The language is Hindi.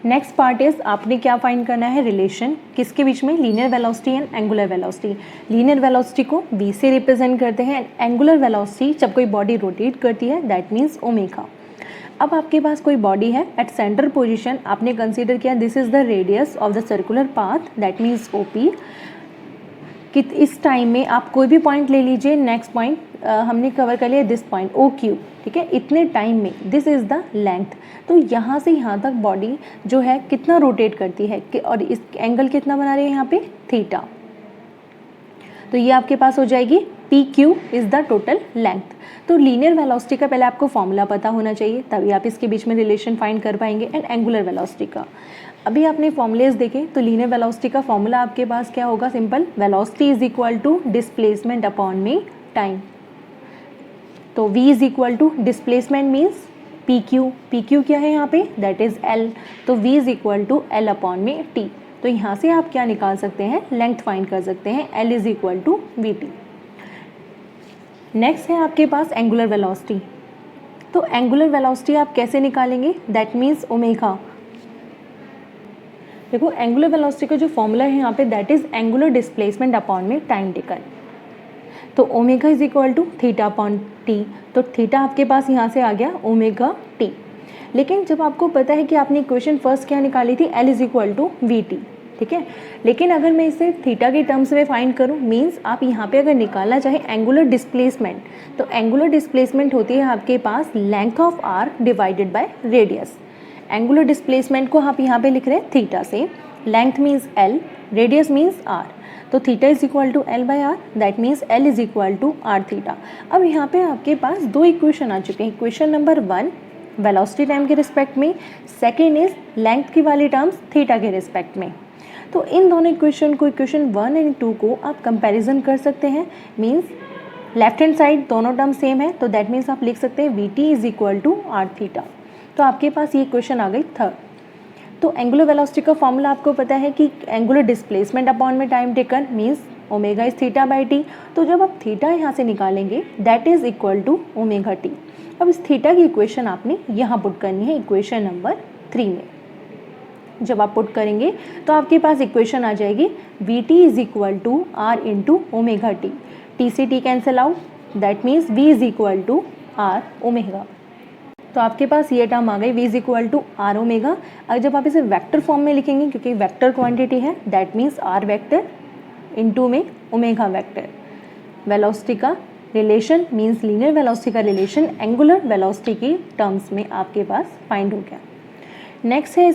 नेक्स्ट पार्ट इज आपने क्या फाइंड करना है, रिलेशन किसके बीच में, linear velocity and angular velocity. Linear velocity को v से रिप्रेजेंट करते हैं, एंगुलर वेलोसिटी जब कोई बॉडी रोटेट करती है दैट मीन्स ओमेगा। अब आपके पास कोई बॉडी है एट सेंटर पोजीशन, आपने कंसीडर किया this is the radius of the circular path that means OP. कि इस टाइम में आप कोई भी पॉइंट ले लीजिए, नेक्स्ट पॉइंट हमने कवर कर लिया दिस पॉइंट ओ क्यू, ठीक है, इतने टाइम में दिस इज़ द लेंथ। तो यहाँ से यहाँ तक बॉडी जो है कितना रोटेट करती है कि, और इस एंगल कितना बना रही है यहाँ पे, थीटा। तो ये आपके पास हो जाएगी P Q is the total length. तो लीनियर वेलोसिटी का पहले आपको फॉर्मूला पता होना चाहिए, तभी आप इसके बीच में रिलेशन फाइंड कर पाएंगे। एंड एंगुलर वेलोसिटी का अभी आपने फॉर्मूलेज देखे, तो लीनियर वेलोसिटी का फॉर्मूला आपके पास क्या होगा, simple, velocity is equal to displacement upon में टाइम। तो v is equal to displacement means P Q क्या है यहाँ पे, दैट इज l। तो v is equal to l upon में t। तो यहाँ से आप क्या निकाल सकते हैं, लेंथ फाइंड कर सकते हैं, l is equal to V T. Next है आपके पास एंगुलर वेलोसिटी। तो एंगुलर वेलोसिटी आप कैसे निकालेंगे, दैट मीन्स ओमेगा। देखो एंगुलर वेलोसिटी का जो फॉर्मूला है यहाँ पे, that is angular displacement upon में टाइम टेकन। तो omega is equal to theta upon T. तो थीटा आपके पास यहाँ से आ गया ओमेगा टी। लेकिन जब आपको पता है कि आपने इक्वेशन फर्स्ट क्या निकाली थी, L is equal to V T, ठीक है। लेकिन अगर मैं इसे थीटा के टर्म्स में फाइंड करूँ, मीन्स आप यहाँ पे अगर निकालना चाहें एंगुलर डिस्प्लेसमेंट, तो एंगुलर डिस्प्लेसमेंट होती है आपके पास length of R divided by radius. Angular displacement को आप यहाँ पे लिख रहे हैं थीटा से, length means L, radius means R. तो theta is equal to L by R, that means L is equal to R theta. अब यहाँ पे आपके पास दो इक्वेशन आ चुके हैं। इक्वेशन नंबर 1 वेलोसिटी टाइम के रिस्पेक्ट में, सेकेंड इज लेंथ की वाली टर्म्स थीटा के रिस्पेक्ट में। तो इन दोनों इक्वेशन को, इक्वेशन 1 एंड 2 को आप कंपैरिजन कर सकते हैं। मीन्स लेफ्ट हैंड साइड दोनों टर्म सेम है, तो दैट मीन्स आप लिख सकते हैं V T is equal to R theta. तो आपके पास ये इक्वेशन आ गई थर्ड। तो एंगुलर वेलोसिटी का फॉर्मूला आपको पता है कि एंगुलर डिस्प्लेसमेंट अपॉन में time taken means omega is theta by T. तो जब आप थीटा यहाँ से निकालेंगे that is equal to omega T. अब इस थीटा की इक्वेशन आपने यहाँ पुट करनी है इक्वेशन नंबर 3 में। जब आप पुट करेंगे तो आपके पास इक्वेशन आ जाएगी V T is equal to R into omega T. T से T cancel out, that means V is equal to R omega. तो आपके पास ये टर्म आ गई v is equal to R omega. अगर जब आप इसे वेक्टर फॉर्म में लिखेंगे, क्योंकि वेक्टर क्वांटिटी है, that means R vector into में ओमेगा वेक्टर। वेलोसिटी का रिलेशन मीन्स लीनियर वेलोसिटी का रिलेशन एंगुलर वेलोसिटी की टर्म्स में आपके पास फाइंड हो गया। नेक्स्ट है